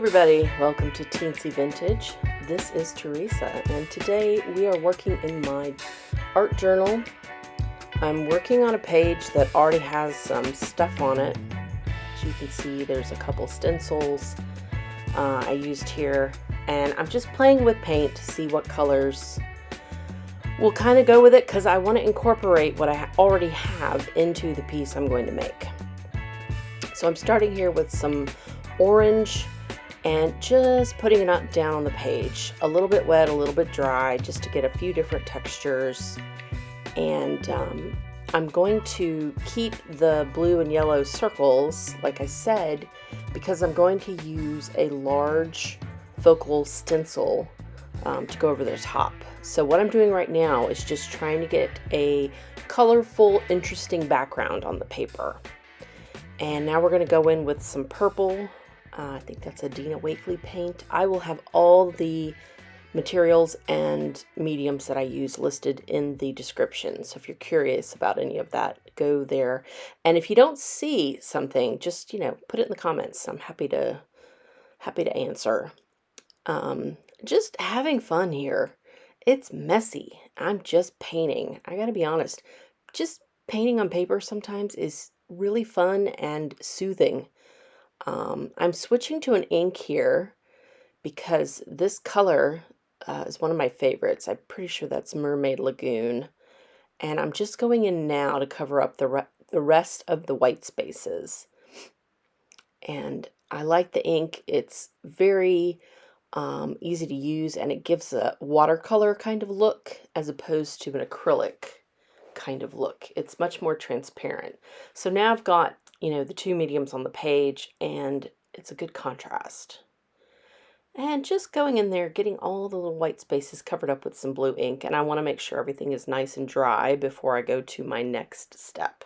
everybody, welcome to Teensy Vintage. This is Teresa, and today we are working in my art journal. I'm working on a page that already has some stuff on it. As you can see, there's a couple stencils I used here, and I'm just playing with paint to see what colors will kind of go with it, because I want to incorporate what I already have into the piece I'm going to make. So I'm starting here with some orange and just putting it down on the page, a little bit wet, a little bit dry, just to get a few different textures. And I'm going to keep the blue and yellow circles, like I said, because I'm going to use a large focal stencil to go over the top. So what I'm doing right now is just trying to get a colorful, interesting background on the paper. And now we're going to go in with some purple. I think that's a Dina Wakley paint. I will have all the materials and mediums that I use listed in the description. So if you're curious about any of that, go there. And if you don't see something, just, put it in the comments. I'm happy to answer. Just having fun here. It's messy. I'm just painting. I gotta be honest. Just painting on paper sometimes is really fun and soothing. I'm switching to an ink here because this color is one of my favorites. I'm pretty sure that's Mermaid Lagoon. And I'm just going in now to cover up the rest of the white spaces. And I like the ink. It's very easy to use, and it gives a watercolor kind of look as opposed to an acrylic kind of look. It's much more transparent. So now I've got the two mediums on the page, and it's a good contrast. And just going in there, getting all the little white spaces covered up with some blue ink, and I want to make sure everything is nice and dry before I go to my next step.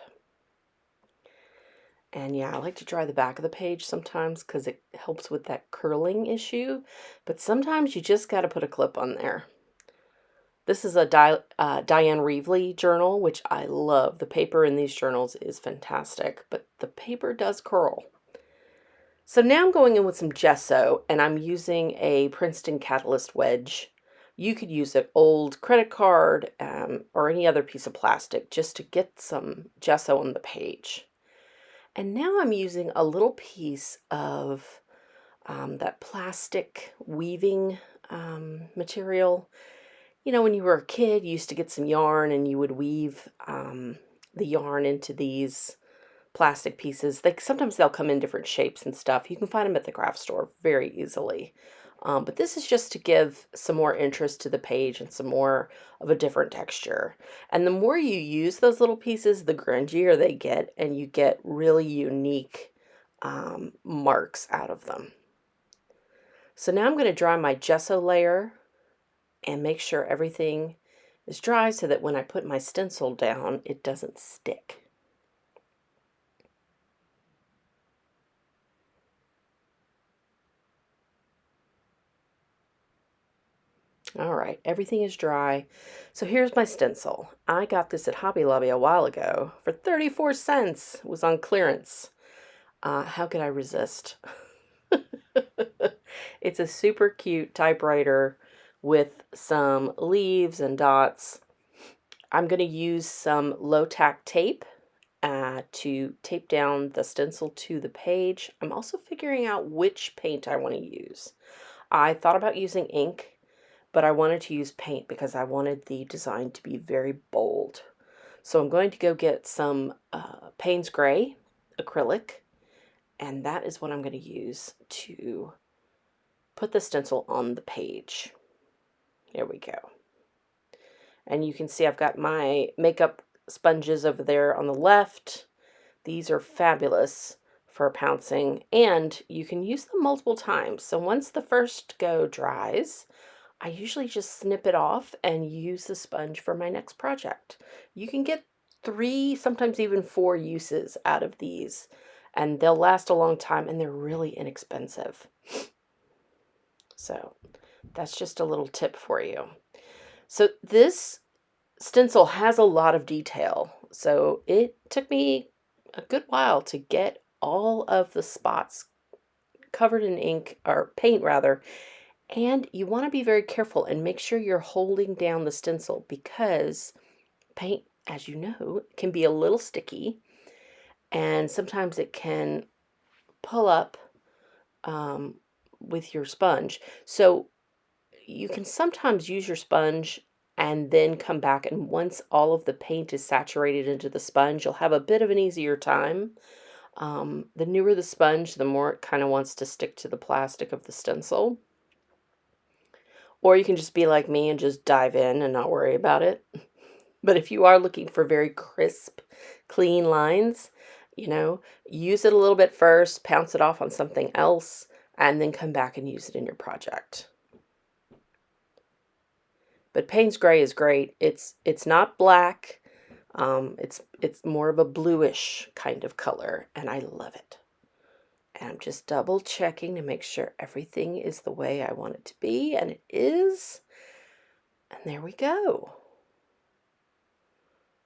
And yeah, I like to dry the back of the page sometimes because it helps with that curling issue, but sometimes you just got to put a clip on there. This is a Diane Reevely journal, which I love. The paper in these journals is fantastic, but the paper does curl. So now I'm going in with some gesso, and I'm using a Princeton Catalyst Wedge. You could use an old credit card or any other piece of plastic just to get some gesso on the page. And now I'm using a little piece of that plastic weaving material. When you were a kid, you used to get some yarn and you would weave the yarn into these plastic pieces. Sometimes they'll come in different shapes and stuff. You can find them at the craft store very easily. But this is just to give some more interest to the page and some more of a different texture. And the more you use those little pieces, the grungier they get, and you get really unique marks out of them. So now I'm going to dry my gesso layer and make sure everything is dry so that when I put my stencil down, it doesn't stick. All right, everything is dry. So here's my stencil. I got this at Hobby Lobby a while ago for 34 cents. It was on clearance. How could I resist? It's a super cute typewriter with some leaves and dots. I'm going to use some low-tac tape to tape down the stencil to the page. I'm also figuring out which paint I want to use. I thought about using ink, but I wanted to use paint because I wanted the design to be very bold. So I'm going to go get some Payne's Gray acrylic, and that is what I'm going to use to put the stencil on the page. There we go. And you can see I've got my makeup sponges over there on the left. These are fabulous for pouncing, and you can use them multiple times. So once the first go dries, I usually just snip it off and use the sponge for my next project. You can get 3, sometimes even 4 uses out of these, and they'll last a long time, and they're really inexpensive. So that's just a little tip for you. So this stencil has a lot of detail, so it took me a good while to get all of the spots covered in ink, or paint rather, and you want to be very careful and make sure you're holding down the stencil, because paint, as you know, can be a little sticky, and sometimes it can pull up with your sponge. So you can sometimes use your sponge and then come back, and once all of the paint is saturated into the sponge, you'll have a bit of an easier time. The newer the sponge, the more it kind of wants to stick to the plastic of the stencil. Or you can just be like me and just dive in and not worry about it. But if you are looking for very crisp, clean lines, you know, use it a little bit first, pounce it off on something else, and then come back and use it in your project. But Payne's gray is great. It's not black. It's more of a bluish kind of color, and I love it. And I'm just double checking to make sure everything is the way I want it to be, and it is. And there we go.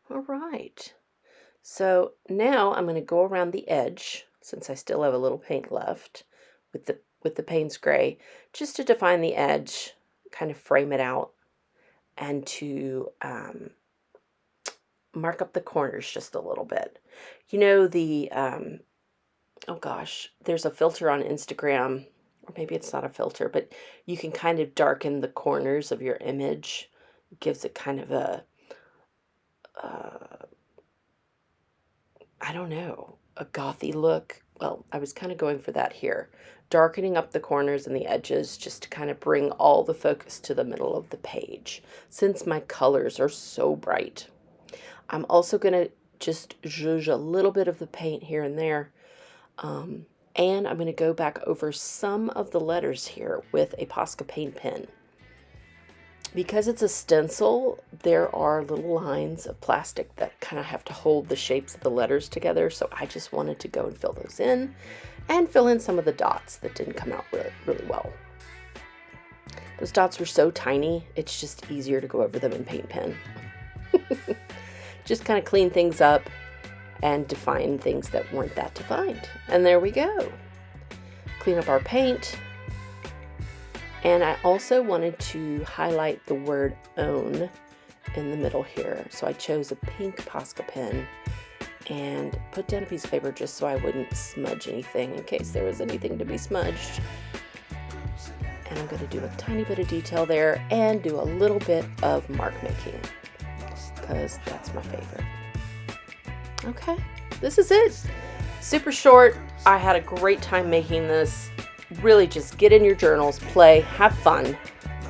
All right. So now I'm going to go around the edge, since I still have a little paint left, with the Payne's gray, just to define the edge, kind of frame it out, and to mark up the corners just a little bit. You know, the oh gosh, there's a filter on Instagram, or maybe it's not a filter, but you can kind of darken the corners of your image. It gives it kind of a I don't know, a gothy look. Well, I was kind of going for that here. Darkening up the corners and the edges just to kind of bring all the focus to the middle of the page, since my colors are so bright. I'm also going to just zhuzh a little bit of the paint here and there. And I'm going to go back over some of the letters here with a Posca Paint Pen. Because it's a stencil, there are little lines of plastic that kind of have to hold the shapes of the letters together, so I just wanted to go and fill those in, and fill in some of the dots that didn't come out really well. Those dots were so tiny, it's just easier to go over them in Paint Pen. Just kind of clean things up and define things that weren't that defined. And there we go. Clean up our paint. And I also wanted to highlight the word own in the middle here. So I chose a pink Posca pen and put down a piece of paper just so I wouldn't smudge anything in case there was anything to be smudged. And I'm going to do a tiny bit of detail there and do a little bit of mark making, because that's my favorite. Okay, this is it. Super short. I had a great time making this. Really just get in your journals, play, have fun,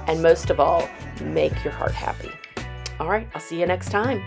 and most of all, make your heart happy. All right, I'll see you next time.